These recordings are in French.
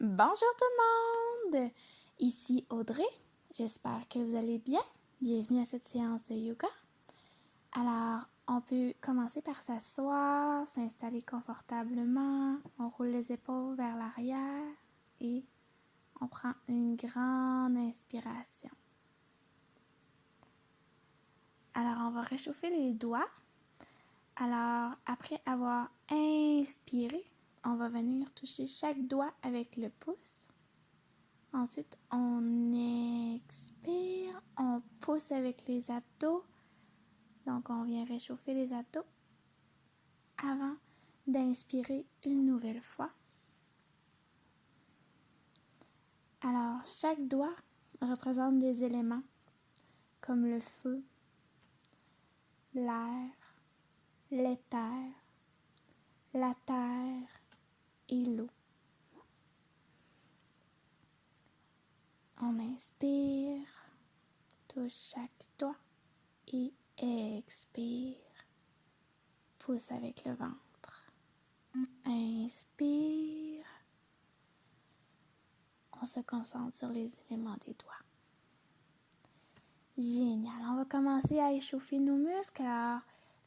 Bonjour tout le monde! Ici Audrey. J'espère que vous allez bien. Bienvenue à cette séance de yoga. Alors, on peut commencer par s'asseoir, s'installer confortablement. On roule les épaules vers l'arrière et on prend une grande inspiration. Alors, on va réchauffer les doigts. Alors, après avoir inspiré, on va venir toucher chaque doigt avec le pouce. Ensuite, on expire, on pousse avec les abdos. Donc, on vient réchauffer les abdos avant d'inspirer une nouvelle fois. Alors, chaque doigt représente des éléments comme le feu, l'air, l'éther, la terre et l'eau. On inspire, touche chaque doigt et expire, pousse avec le ventre. Inspire, on se concentre sur les éléments des doigts. Génial, on va commencer à échauffer nos muscles. Alors,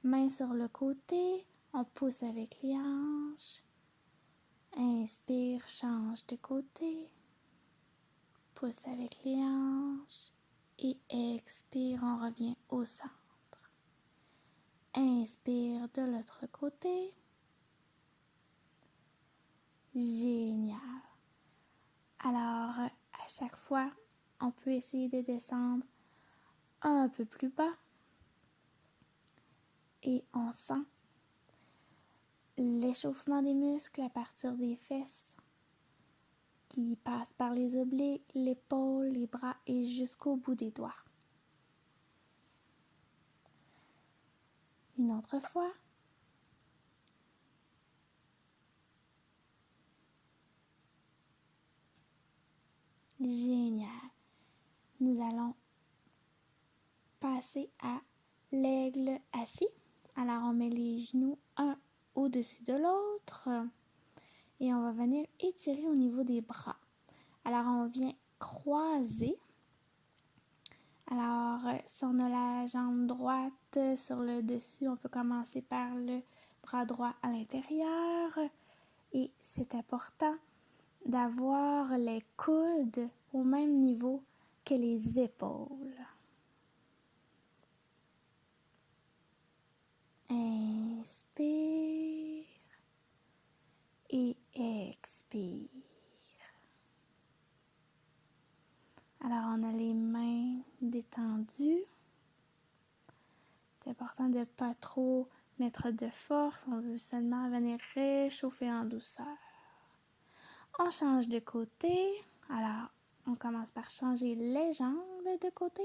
main sur le côté, on pousse avec les hanches. Inspire, change de côté. Pousse avec les hanches. Et expire, on revient au centre. Inspire de l'autre côté. Génial. Alors, à chaque fois, on peut essayer de descendre un peu plus bas. Et on sent l'échauffement des muscles à partir des fesses qui passent par les obliques, l'épaule, les bras et jusqu'au bout des doigts. Une autre fois. Génial. Nous allons passer à l'aigle assis. Alors on met les genoux un au-dessus de l'autre et on va venir étirer au niveau des bras. Alors on vient croiser. Alors si on a la jambe droite sur le dessus, on peut commencer par le bras droit à l'intérieur. Et c'est important d'avoir les coudes au même niveau que les épaules. Inspire et expire. Alors, on a les mains détendues. C'est important de ne pas trop mettre de force. On veut seulement venir réchauffer en douceur. On change de côté. Alors, on commence par changer les jambes de côté.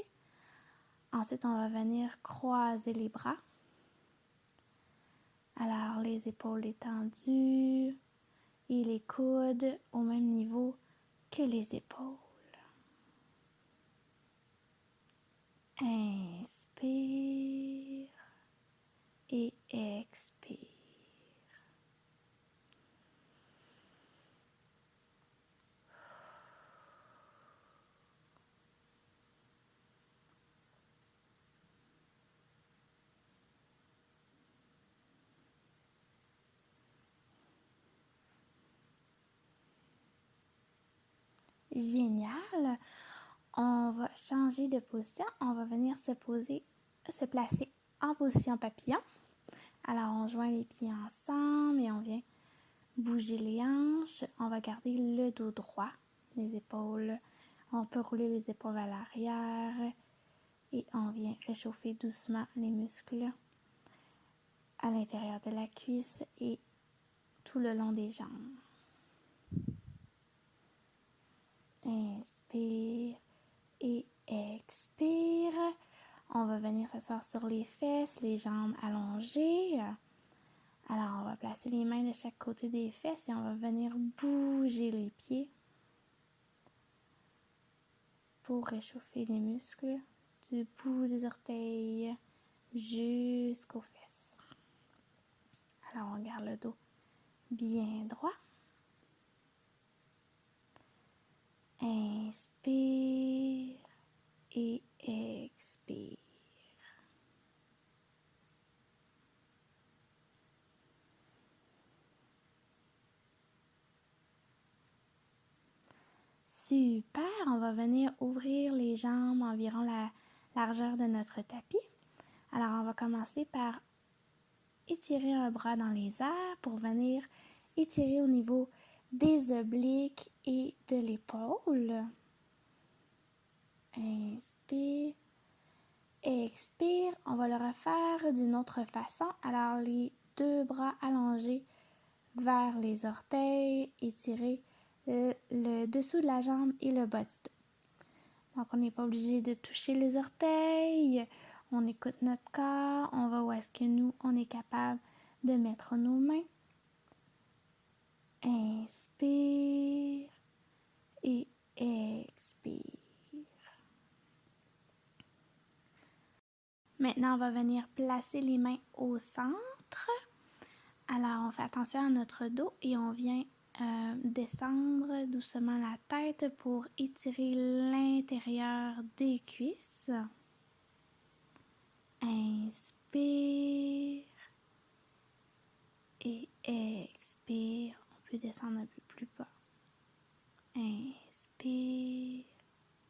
Ensuite, on va venir croiser les bras. Alors, les épaules détendues et les coudes au même niveau que les épaules. Inspire et expire. Génial! On va changer de position. On va venir se placer en position papillon. Alors, on joint les pieds ensemble et on vient bouger les hanches. On va garder le dos droit, les épaules. On peut rouler les épaules à l'arrière et on vient réchauffer doucement les muscles à l'intérieur de la cuisse et tout le long des jambes. Inspire et expire. On va venir s'asseoir sur les fesses, les jambes allongées. Alors, on va placer les mains de chaque côté des fesses et on va venir bouger les pieds pour réchauffer les muscles du bout des orteils jusqu'aux fesses. Alors, on garde le dos bien droit. Inspire et expire. Super, on va venir ouvrir les jambes environ la largeur de notre tapis. Alors, on va commencer par étirer un bras dans les airs pour venir étirer au niveau des obliques et de l'épaule. Inspire, expire. On va le refaire d'une autre façon. Alors, les deux bras allongés vers les orteils, étirer le dessous de la jambe et le bas du dos. Donc, on n'est pas obligé de toucher les orteils. On écoute notre corps. On va où est-ce que nous, on est capable de mettre nos mains. Inspire et expire. Maintenant, on va venir placer les mains au centre. Alors, on fait attention à notre dos et on vient descendre doucement la tête pour étirer l'intérieur des cuisses. Inspire et expire. On peut descendre un peu plus bas. Inspire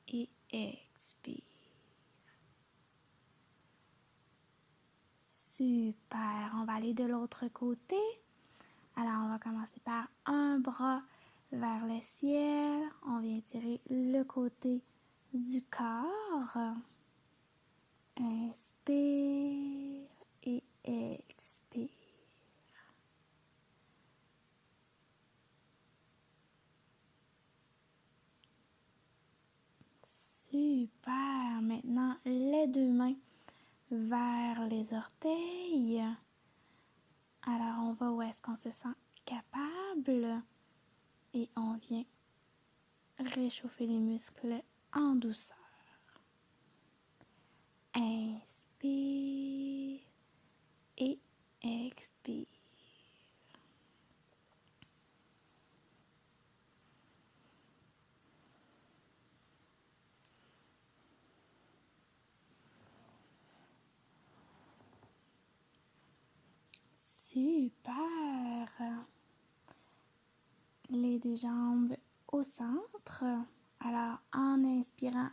et expire. Super. On va aller de l'autre côté. Alors, on va commencer par un bras vers le ciel. On vient tirer le côté du corps. Inspire et expire. Super. Maintenant, les deux mains vers les orteils. Alors, on va où est-ce qu'on se sent capable et on vient réchauffer les muscles en douceur. Inspire et expire. Super. Les deux jambes au centre. Alors, en inspirant,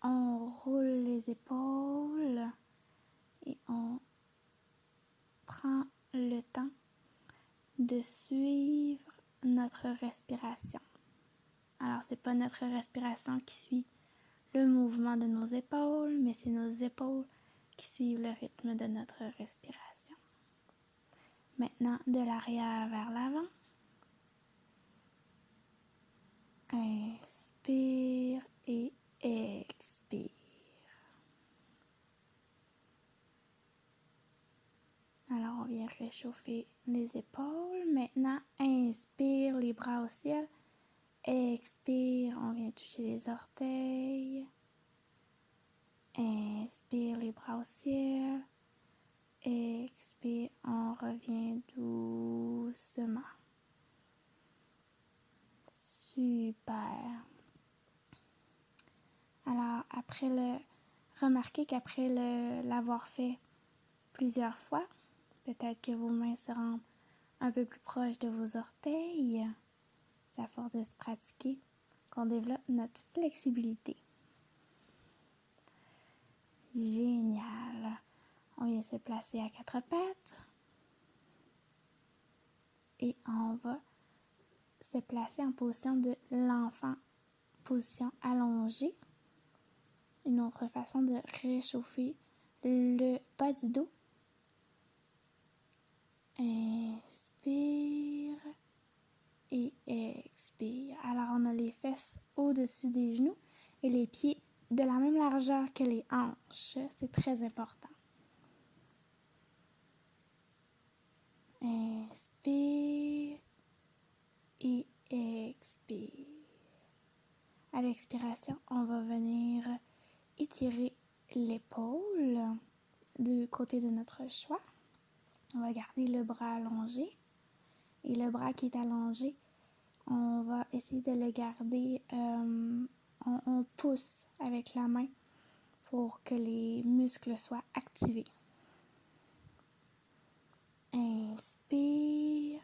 on roule les épaules et on prend le temps de suivre notre respiration. Alors, c'est pas notre respiration qui suit le mouvement de nos épaules, mais c'est nos épaules qui suivent le rythme de notre respiration. Maintenant, de l'arrière vers l'avant. Inspire et expire. Alors, on vient réchauffer les épaules. Maintenant, inspire, les bras au ciel. Expire, on vient toucher les orteils. Inspire, les bras au ciel. Expire, on revient doucement. Super. Alors, remarquez qu'après l'avoir fait plusieurs fois, peut-être que vos mains se rendent un peu plus proches de vos orteils. C'est à force de se pratiquer qu'on développe notre flexibilité. Génial. On vient se placer à quatre pattes. Et on va se placer en position de l'enfant, position allongée. Une autre façon de réchauffer le bas du dos. Inspire et expire. Alors, on a les fesses au-dessus des genoux et les pieds de la même largeur que les hanches. C'est très important. Inspire et expire. À l'expiration, on va venir étirer l'épaule du côté de notre choix. On va garder le bras allongé et le bras qui est allongé On va essayer de le garder, on pousse avec la main pour que les muscles soient activés. Inspire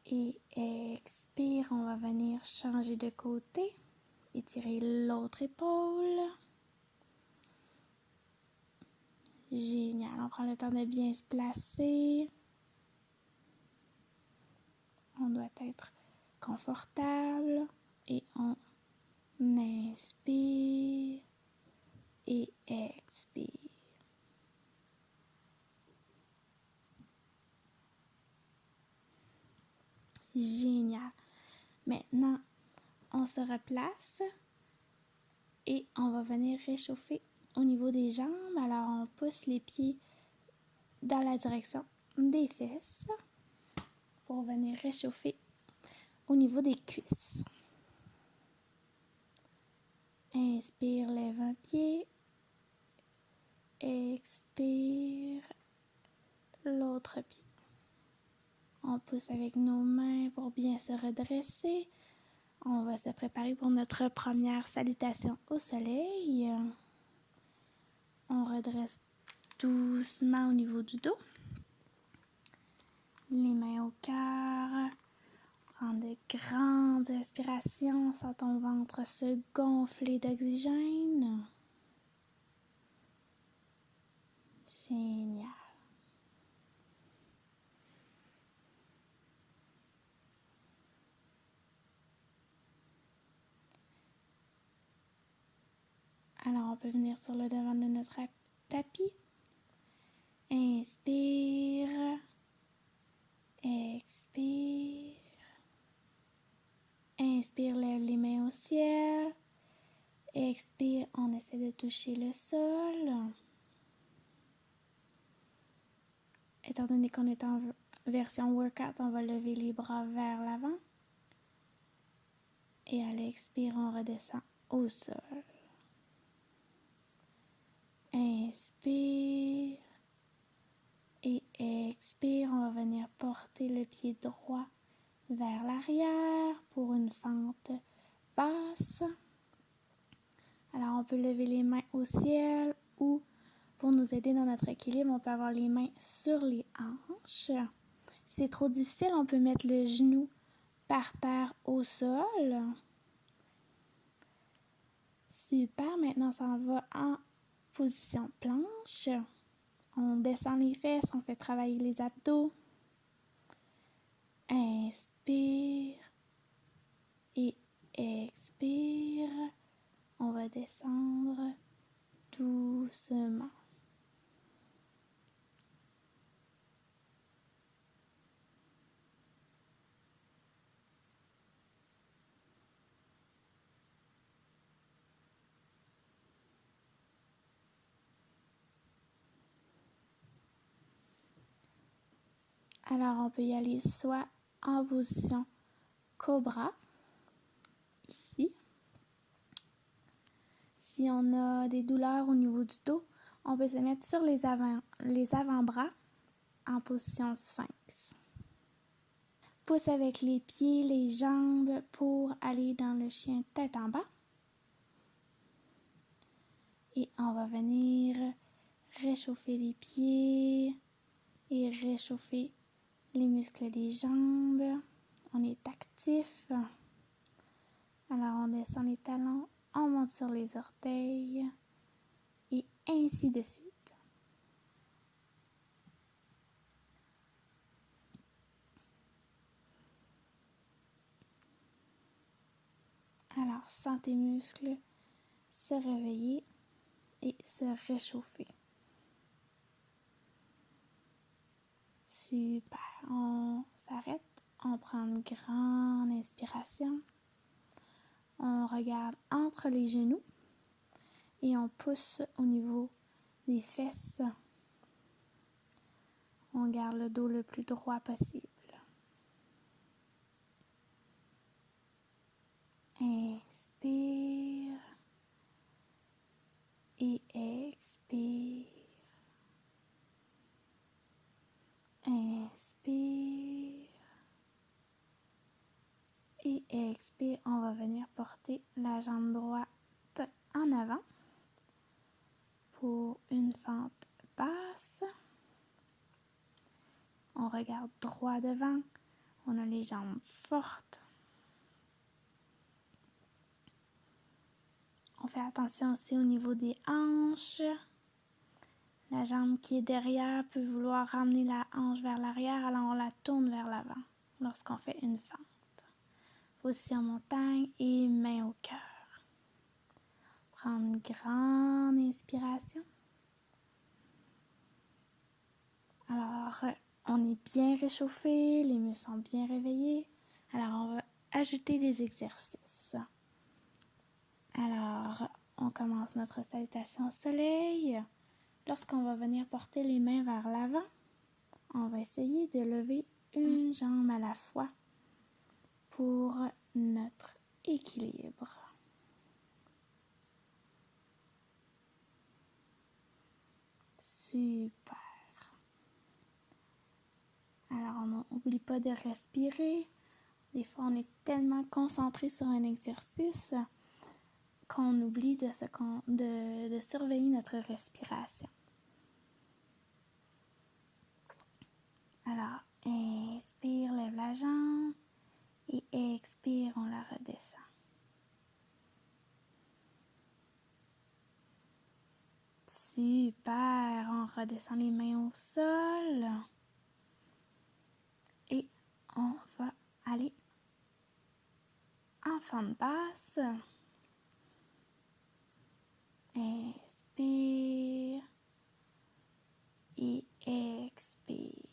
et expire. On va venir changer de côté. Étirer l'autre épaule. Génial. On prend le temps de bien se placer. On doit être confortable et on inspire et expire. Génial. Maintenant, on se replace et on va venir réchauffer au niveau des jambes. Alors, on pousse les pieds dans la direction des fesses pour venir réchauffer au niveau des cuisses. Inspire, lève un pied. Expire, l'autre pied. On pousse avec nos mains pour bien se redresser. On va se préparer pour notre première salutation au soleil. On redresse doucement au niveau du dos. Les mains au cœur. Prends de grandes inspirations. Sens ton ventre se gonfler d'oxygène. Génial. Alors, on peut venir sur le devant de notre tapis. Inspire. Expire. Inspire, lève les mains au ciel. Expire, on essaie de toucher le sol. Étant donné qu'on est en version workout, on va lever les bras vers l'avant. Et à l'expire, on redescend au sol. Inspire. Et expire, on va venir porter le pied droit vers l'arrière pour une fente basse. Alors, on peut lever les mains au ciel ou pour nous aider dans notre équilibre, on peut avoir les mains sur les hanches. Si c'est trop difficile, on peut mettre le genou par terre au sol. Super, maintenant ça en va en position planche. On descend les fesses, on fait travailler les abdos. Inspire et expire. On va descendre doucement. Alors, on peut y aller soit en position cobra, ici. Si on a des douleurs au niveau du dos, on peut se mettre sur les avant-bras en position sphinx. Pousse avec les pieds, les jambes pour aller dans le chien tête en bas. Et on va venir réchauffer les pieds et réchauffer les muscles des jambes. On est actif. Alors on descend les talons, on monte sur les orteils et ainsi de suite. Alors sens tes muscles se réveiller et se réchauffer. Super. On s'arrête, on prend une grande inspiration. On regarde entre les genoux et on pousse au niveau des fesses. On garde le dos le plus droit possible. Inspire et expire. Inspire Et expire, on va venir porter la jambe droite en avant pour une fente basse. On regarde droit devant, on a les jambes fortes. On fait attention aussi au niveau des hanches. La jambe qui est derrière peut vouloir ramener la hanche vers l'arrière, alors on la tourne vers l'avant lorsqu'on fait une fente. Position montagne et main au cœur. Prendre une grande inspiration. Alors, on est bien réchauffé, les muscles sont bien réveillés. Alors, on va ajouter des exercices. Alors, on commence notre salutation au soleil. Lorsqu'on va venir porter les mains vers l'avant, on va essayer de lever une jambe à la fois pour notre équilibre. Super. Alors, on n'oublie pas de respirer. Des fois, on est tellement concentré sur un exercice qu'on oublie de surveiller notre respiration. Alors, inspire, lève la jambe et expire, on la redescend. Super, on redescend les mains au sol et on va aller en fente basse. Inspire et expire.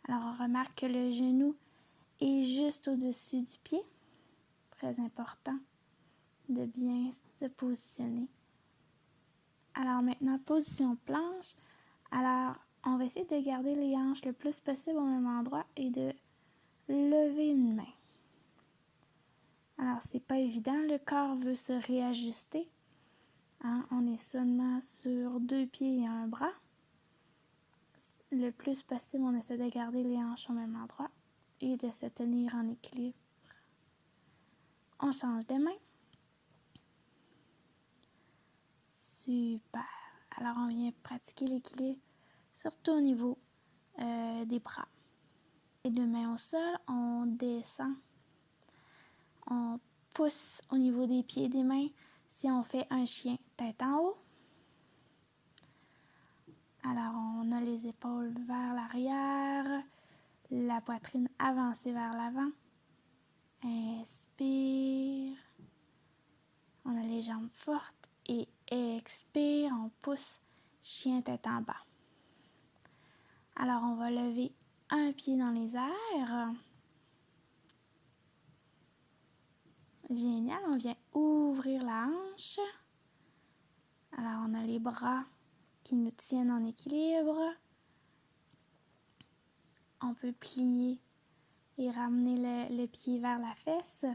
Alors, on remarque que le genou est juste au-dessus du pied. Très important de bien se positionner. Alors maintenant, position planche. Alors, on va essayer de garder les hanches le plus possible au même endroit et de lever une main. Alors, c'est pas évident, le corps veut se réajuster. On est seulement sur 2 pieds et un bras. Le plus possible, on essaie de garder les hanches au même endroit et de se tenir en équilibre. On change de main. Super. Alors, on vient pratiquer l'équilibre, surtout au niveau des bras. Les 2 mains au sol, on descend. On pousse au niveau des pieds et des mains si on fait un chien tête en haut. Alors, on a les épaules vers l'arrière, la poitrine avancée vers l'avant. Inspire. On a les jambes fortes et expire, on pousse, chien tête en bas. Alors, on va lever un pied dans les airs. Génial, on vient ouvrir la hanche. Alors, on a les bras qui nous tiennent en équilibre. On peut plier et ramener le pied vers la fesse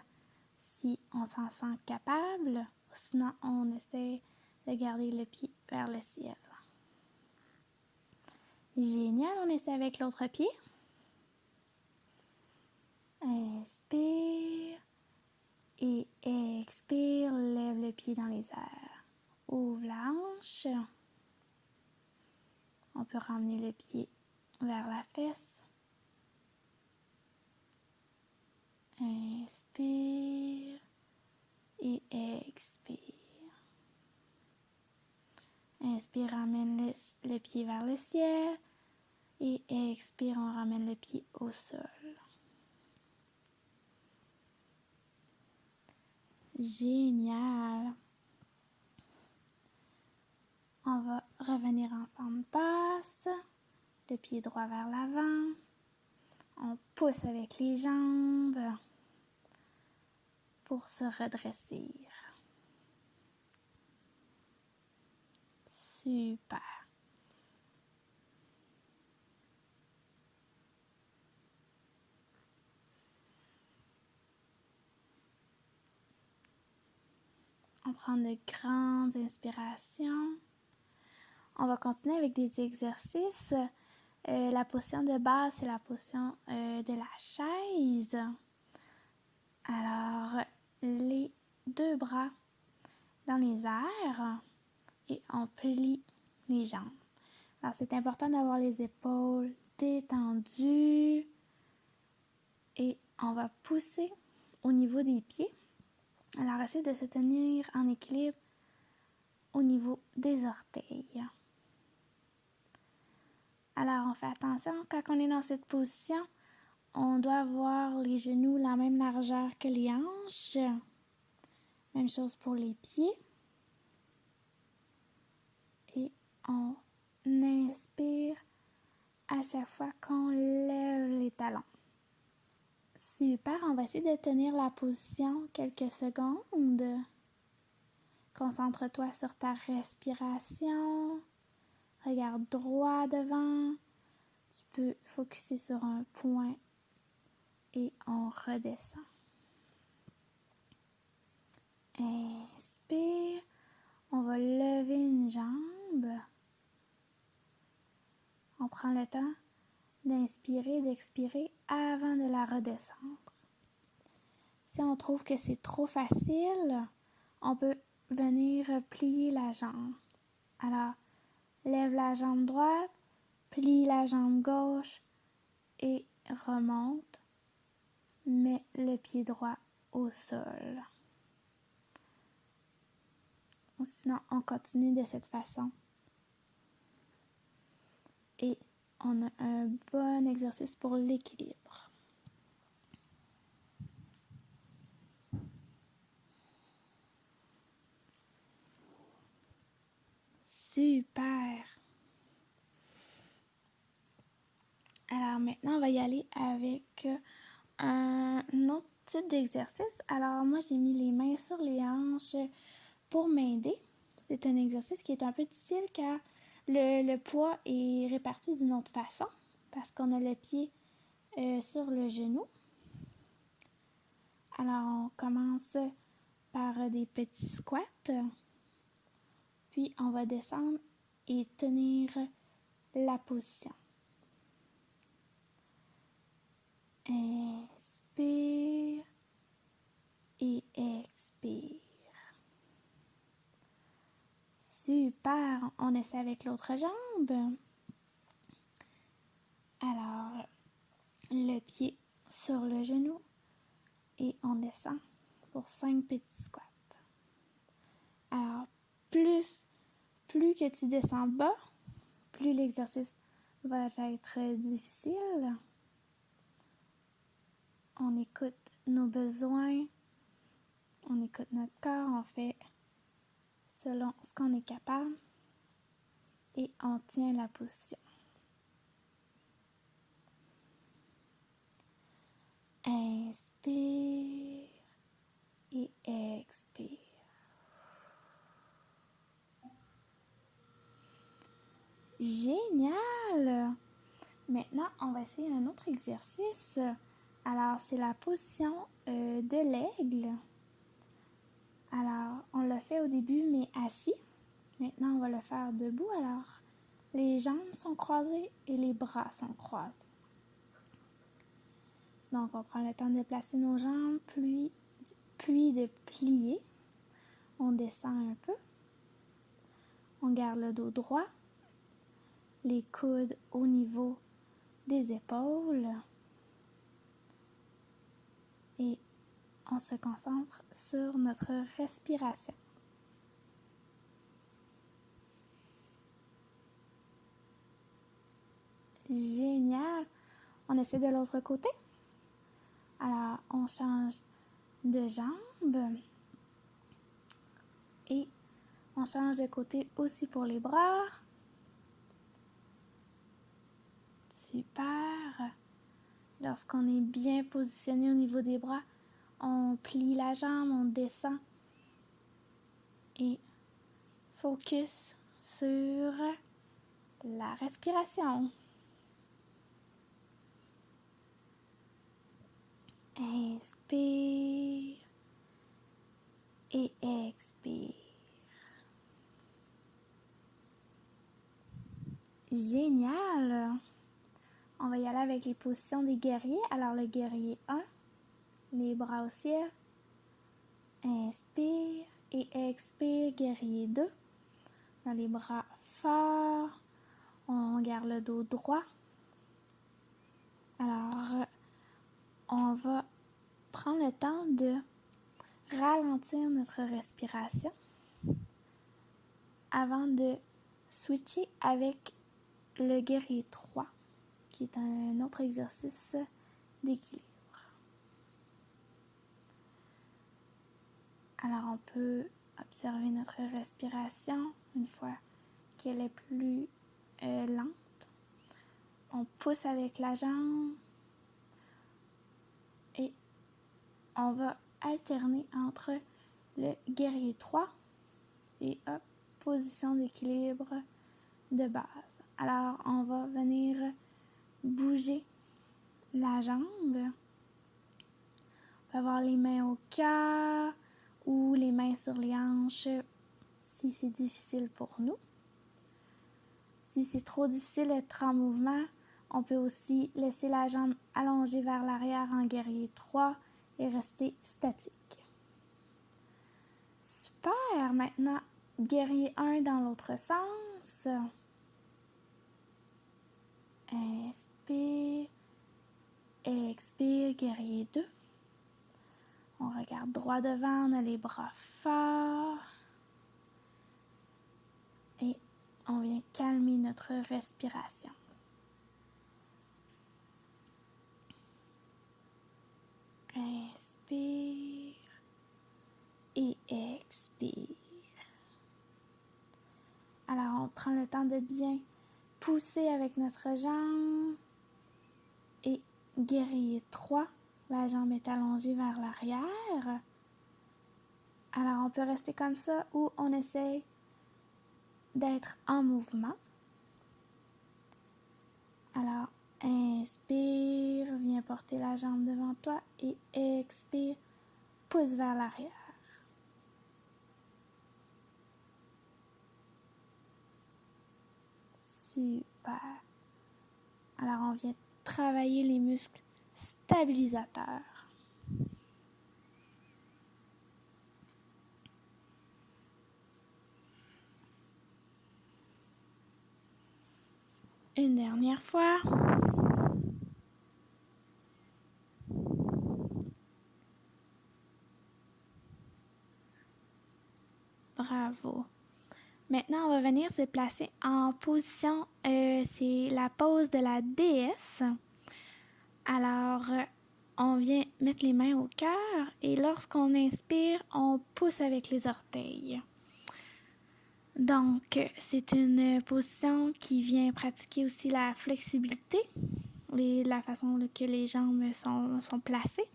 si on s'en sent capable. Sinon, on essaie de garder le pied vers le ciel. Génial, on essaie avec l'autre pied. Inspire et expire, lève le pied dans les airs. Ouvre la hanche. On peut ramener le pied vers la fesse. Inspire et expire. Inspire, ramène le pied vers le ciel. Et expire, on ramène le pied au sol. Génial. On va revenir en forme basse. Le pied droit vers l'avant. On pousse avec les jambes pour se redresser. Super. On prend de grandes inspirations. On va continuer avec des exercices La position de base, c'est la position de la chaise. Alors, les deux bras dans les airs et on plie les jambes. Alors, c'est important d'avoir les épaules détendues et on va pousser au niveau des pieds. Alors, essaye de se tenir en équilibre au niveau des orteils. Alors, on fait attention, quand on est dans cette position, on doit avoir les genoux la même largeur que les hanches. Même chose pour les pieds. Et on inspire à chaque fois qu'on lève les talons. Super, on va essayer de tenir la position quelques secondes. Concentre-toi sur ta respiration. Regarde droit devant. Tu peux focuser sur un point et on redescend. Inspire. On va lever une jambe. On prend le temps d'inspirer, d'expirer avant de la redescendre. Si on trouve que c'est trop facile, on peut venir plier la jambe. Alors, lève la jambe droite, plie la jambe gauche et remonte. Mets le pied droit au sol. Ou sinon, on continue de cette façon. Et on a un bon exercice pour l'équilibre. Super! Alors maintenant, on va y aller avec un autre type d'exercice. Alors moi, j'ai mis les mains sur les hanches pour m'aider. C'est un exercice qui est un peu difficile car le poids est réparti d'une autre façon parce qu'on a le pied sur le genou. Alors on commence par des petits squats, puis on va descendre et tenir la position. Inspire et expire. Super, on essaie avec l'autre jambe. Alors, le pied sur le genou et on descend pour 5 petits squats. Alors, plus que tu descends bas, plus l'exercice va être difficile. On écoute nos besoins, on écoute notre corps, on fait selon ce qu'on est capable et on tient la position. Inspire et expire. Génial! Maintenant, on va essayer un autre exercice. Alors, c'est la position de l'aigle. Alors, on l'a fait au début, mais assis. Maintenant, on va le faire debout. Alors, les jambes sont croisées et les bras sont croisés. Donc, on prend le temps de placer nos jambes, puis de plier. On descend un peu. On garde le dos droit. Les coudes au niveau des épaules. Et on se concentre sur notre respiration. Génial! On essaie de l'autre côté. Alors, on change de jambe. Et on change de côté aussi pour les bras. Super! Lorsqu'on est bien positionné au niveau des bras, on plie la jambe, on descend. Et focus sur la respiration. Inspire et expire. Génial! On va y aller avec les positions des guerriers. Alors, le guerrier 1, les bras au ciel. Inspire et expire, guerrier 2. On a les bras forts. On garde le dos droit. Alors, on va prendre le temps de ralentir notre respiration avant de switcher avec le guerrier 3, qui est un autre exercice d'équilibre. Alors, on peut observer notre respiration une fois qu'elle est plus lente. On pousse avec la jambe et on va alterner entre le guerrier 3 et hop, position d'équilibre de base. Alors, on va venir bouger la jambe. On peut avoir les mains au cœur ou les mains sur les hanches si c'est difficile pour nous. Si c'est trop difficile d'être en mouvement, on peut aussi laisser la jambe allongée vers l'arrière en guerrier 3 et rester statique. Super! Maintenant, guerrier 1 dans l'autre sens. Inspire, expire, guerrier 2. On regarde droit devant, on a les bras forts. Et on vient calmer notre respiration. Inspire et expire. Alors, on prend le temps de bien pousser avec notre jambe. Et guerrier 3, la jambe est allongée vers l'arrière. Alors, on peut rester comme ça ou on essaye d'être en mouvement. Alors, inspire, viens porter la jambe devant toi et expire, pousse vers l'arrière. Super. Alors, on vient travailler les muscles stabilisateurs. Une dernière fois. Bravo. Maintenant, on va venir se placer en position, c'est la pose de la déesse. Alors, on vient mettre les mains au cœur et lorsqu'on inspire, on pousse avec les orteils. Donc, c'est une position qui vient pratiquer aussi la flexibilité et la façon que les jambes sont placées,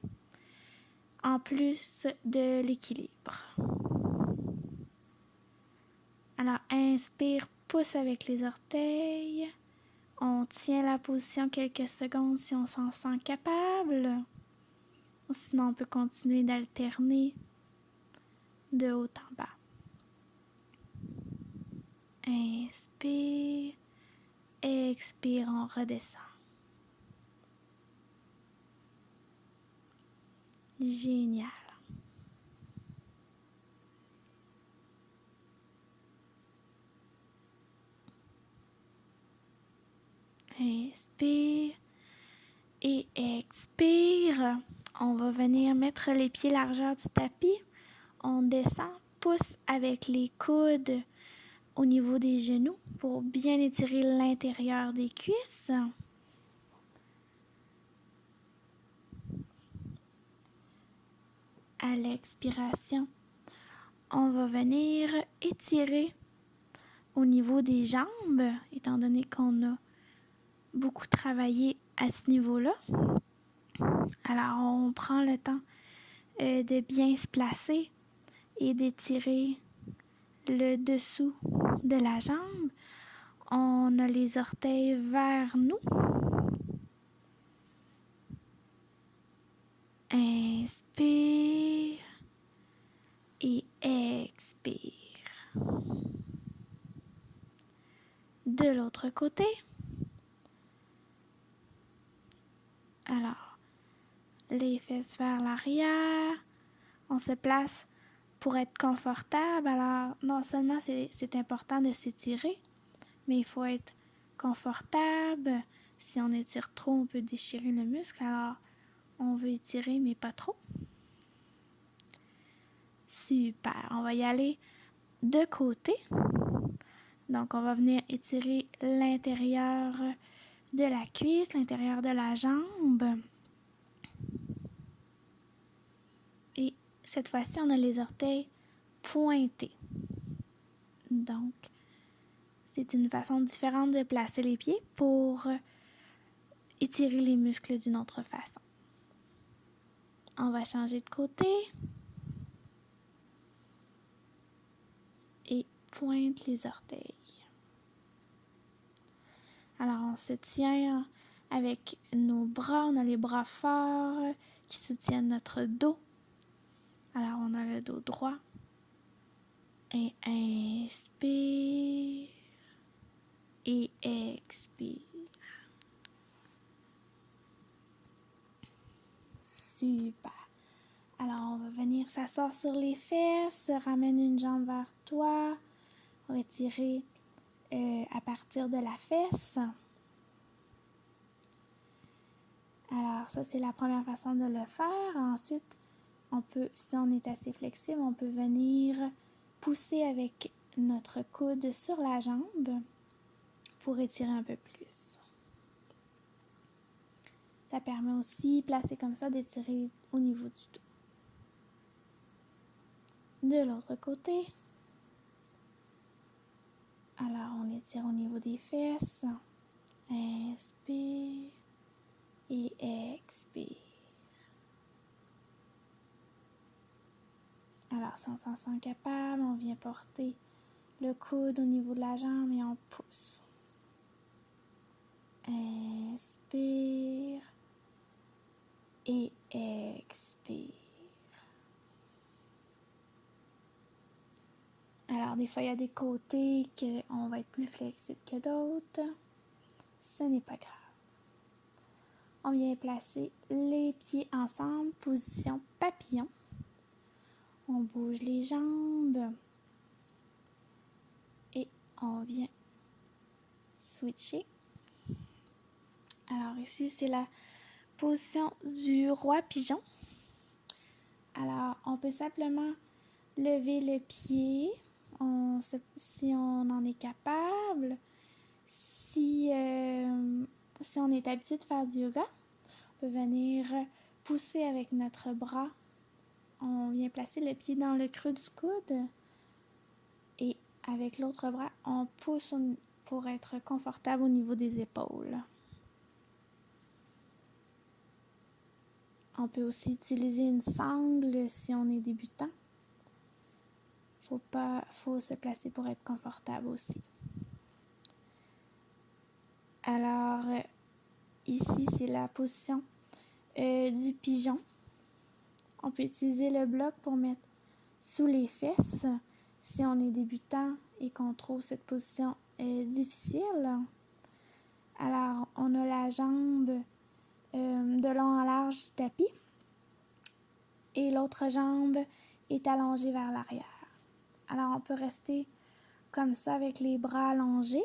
en plus de l'équilibre. Alors, inspire, pousse avec les orteils. On tient la position quelques secondes si on s'en sent capable. Ou sinon, on peut continuer d'alterner de haut en bas. Inspire, expire, on redescend. Génial. Inspire et expire. On va venir mettre les pieds largeur du tapis. On descend, pousse avec les coudes au niveau des genoux pour bien étirer l'intérieur des cuisses. À l'expiration, on va venir étirer au niveau des jambes, étant donné qu'on a beaucoup travaillé à ce niveau-là. Alors, on prend le temps de bien se placer et d'étirer le dessous de la jambe. On a les orteils vers nous. Inspire et expire. De l'autre côté. les fesses vers l'arrière. On se place pour être confortable. Alors, non seulement c'est important de s'étirer, mais il faut être confortable. Si on étire trop, on peut déchirer le muscle. Alors, on veut étirer, mais pas trop. Super. On va y aller de côté. Donc, on va venir étirer l'intérieur de la cuisse, l'intérieur de la jambe. Et cette fois-ci, on a les orteils pointés. Donc, c'est une façon différente de placer les pieds pour étirer les muscles d'une autre façon. On va changer de côté. Et pointe les orteils. Alors, on se tient avec nos bras. On a les bras forts qui soutiennent notre dos. Alors, on a le dos droit. Et inspire. Et expire. Super. Alors, on va venir s'asseoir sur les fesses. Ramène une jambe vers toi. Retirer à partir de la fesse. Alors, ça, c'est la première façon de le faire. Ensuite, on peut, si on est assez flexible, on peut venir pousser avec notre coude sur la jambe pour étirer un peu plus. Ça permet aussi, placé comme ça, d'étirer au niveau du dos. De l'autre côté. Alors, on étire au niveau des fesses. Inspire et expire. Alors, si on s'en sent capable, on vient porter le coude au niveau de la jambe et on pousse. Inspire et expire. Alors, des fois, il y a des côtés qu'on va être plus flexible que d'autres. Ce n'est pas grave. On vient placer les pieds ensemble, position papillon. On bouge les jambes. Et on vient switcher. Alors ici, c'est la position du roi pigeon. Alors, on peut simplement lever le pied si on en est capable. Si on est habitué de faire du yoga, on peut venir pousser avec notre bras. On vient placer le pied dans le creux du coude. Et avec l'autre bras, on pousse pour être confortable au niveau des épaules. On peut aussi utiliser une sangle si on est débutant. Faut se placer pour être confortable aussi. Alors, ici, c'est la position du pigeon. On peut utiliser le bloc pour mettre sous les fesses si on est débutant et qu'on trouve cette position difficile. Alors, on a la jambe de long en large du tapis et l'autre jambe est allongée vers l'arrière. Alors, on peut rester comme ça avec les bras allongés.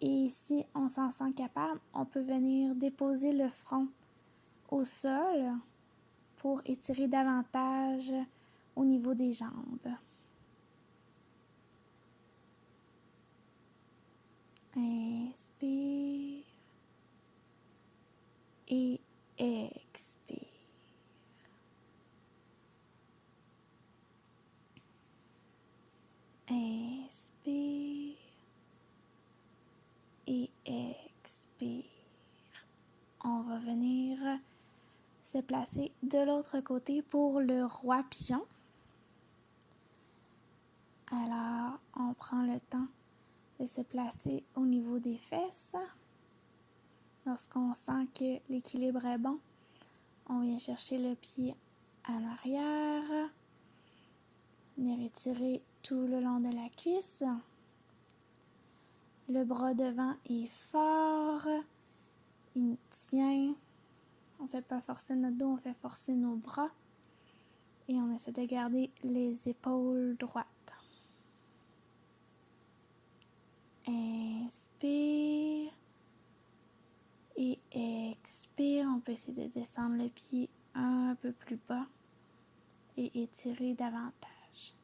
Et si on s'en sent capable, on peut venir déposer le front au sol pour étirer davantage au niveau des jambes. Inspire et expire. Inspire et expire. On va venir se placer de l'autre côté pour le roi pigeon. Alors, on prend le temps de se placer au niveau des fesses. Lorsqu'on sent que l'équilibre est bon, on vient chercher le pied en arrière, venir étirer tout le long de la cuisse. Le bras devant est fort, il tient. On fait pas forcer notre dos, on fait forcer nos bras. Et on essaie de garder les épaules droites. Inspire. Et expire. On peut essayer de descendre le pied un peu plus bas. Et étirer davantage.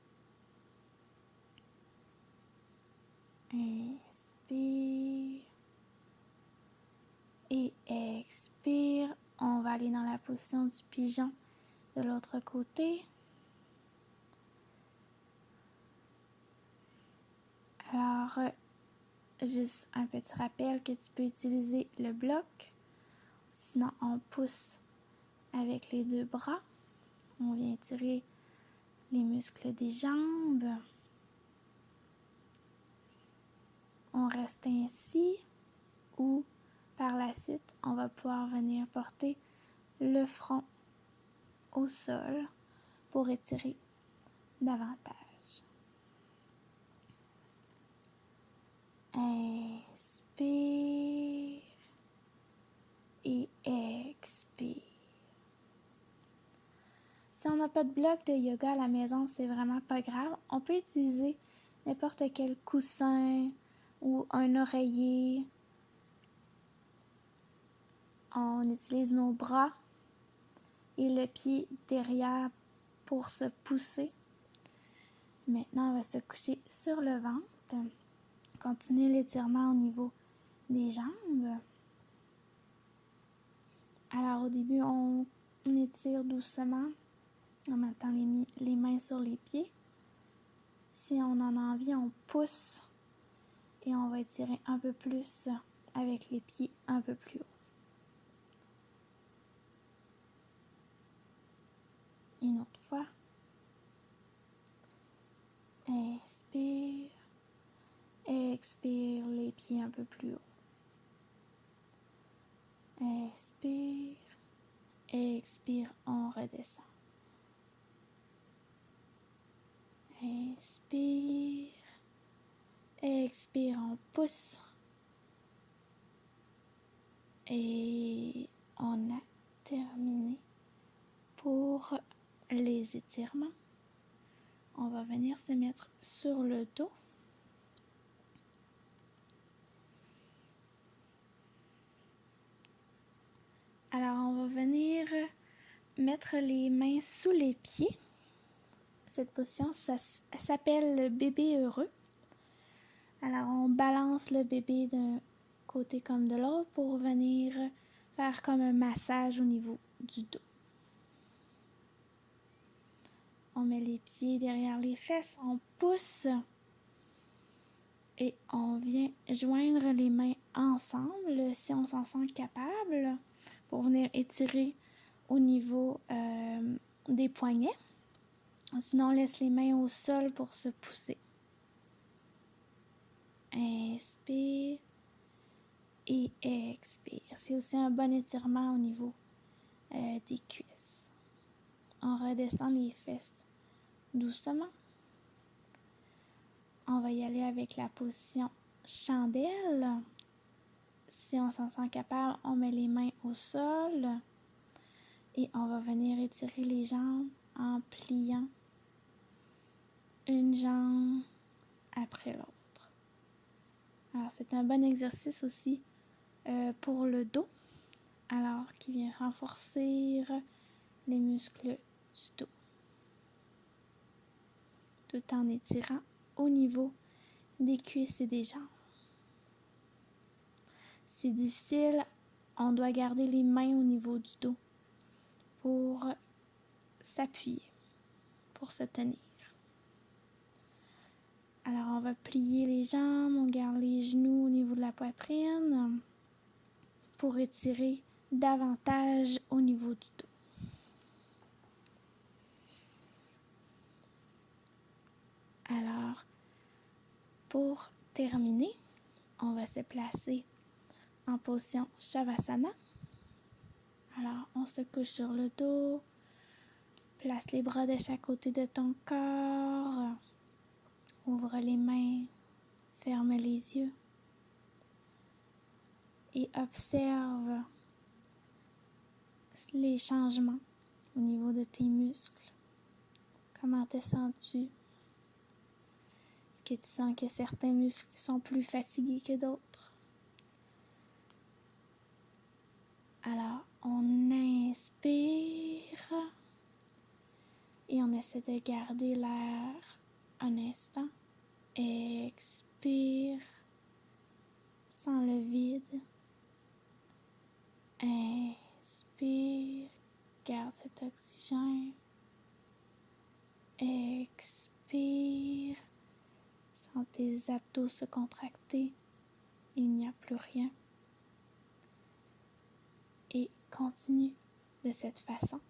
Inspire. Et expire. On va aller dans la position du pigeon de l'autre côté. Alors, juste un petit rappel que tu peux utiliser le bloc. Sinon, on pousse avec les deux bras. On vient étirer les muscles des jambes. On reste ainsi ou par la suite, on va pouvoir venir porter le front au sol pour étirer davantage. Inspire et expire. Si on n'a pas de bloc de yoga à la maison, c'est vraiment pas grave. On peut utiliser n'importe quel coussin ou un oreiller. On utilise nos bras et le pied derrière pour se pousser. Maintenant, on va se coucher sur le ventre. Continuez l'étirement au niveau des jambes. Alors au début, on étire doucement en mettant les mains sur les pieds. Si on en a envie, on pousse et on va étirer un peu plus avec les pieds un peu plus haut. Une autre fois. Inspire. Expire les pieds un peu plus haut. Inspire. Expire, on redescend. Inspire. Expire, on pousse. Et on a terminé pour les étirements. On va venir se mettre sur le dos. Alors, on va venir mettre les mains sous les pieds. Cette position, ça s'appelle le bébé heureux. Alors, on balance le bébé d'un côté comme de l'autre pour venir faire comme un massage au niveau du dos. On met les pieds derrière les fesses, on pousse et on vient joindre les mains ensemble si on s'en sent capable pour venir étirer au niveau des poignets. Sinon, on laisse les mains au sol pour se pousser. Inspire et expire. C'est aussi un bon étirement au niveau des cuisses. On redescend les fesses doucement. On va y aller avec la position chandelle. Si on s'en sent capable, on met les mains au sol et on va venir étirer les jambes en pliant une jambe après l'autre. Alors, c'est un bon exercice aussi pour le dos, alors qui vient renforcer les muscles du dos, tout en étirant au niveau des cuisses et des jambes. C'est difficile, on doit garder les mains au niveau du dos pour s'appuyer, pour se tenir. Alors, on va plier les jambes, on garde les genoux au niveau de la poitrine pour étirer davantage au niveau du dos. Alors, pour terminer, on va se placer en position Shavasana. Alors, on se couche sur le dos, place les bras de chaque côté de ton corps, ouvre les mains, ferme les yeux et observe les changements au niveau de tes muscles. Comment te sens-tu? Est-ce que tu sens que certains muscles sont plus fatigués que d'autres? Alors, on inspire et on essaie de garder l'air un instant. Expire, sens le vide. Inspire, garde cet oxygène. Expire, sens tes abdos se contracter. Il n'y a plus rien. Et continue de cette façon.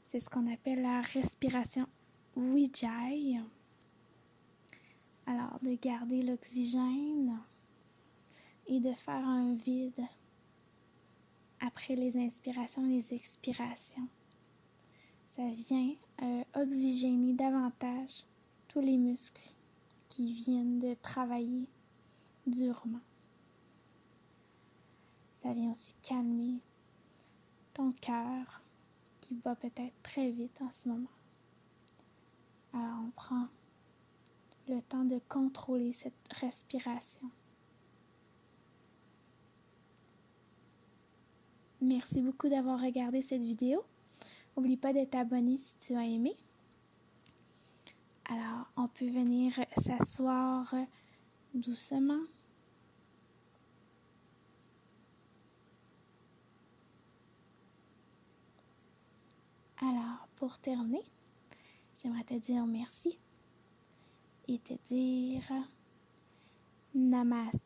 C'est ce qu'on appelle la respiration Ujjayi. Alors, de garder l'oxygène et de faire un vide après les inspirations et les expirations. Ça vient oxygéner davantage tous les muscles qui viennent de travailler durement. Ça vient aussi calmer ton cœur qui bat peut-être très vite en ce moment. Alors on prend le temps de contrôler cette respiration. Merci beaucoup d'avoir regardé cette vidéo. N'oublie pas de t'abonner si tu as aimé. Alors, on peut venir s'asseoir doucement. Alors, pour terminer, j'aimerais te dire merci et te dire Namaste.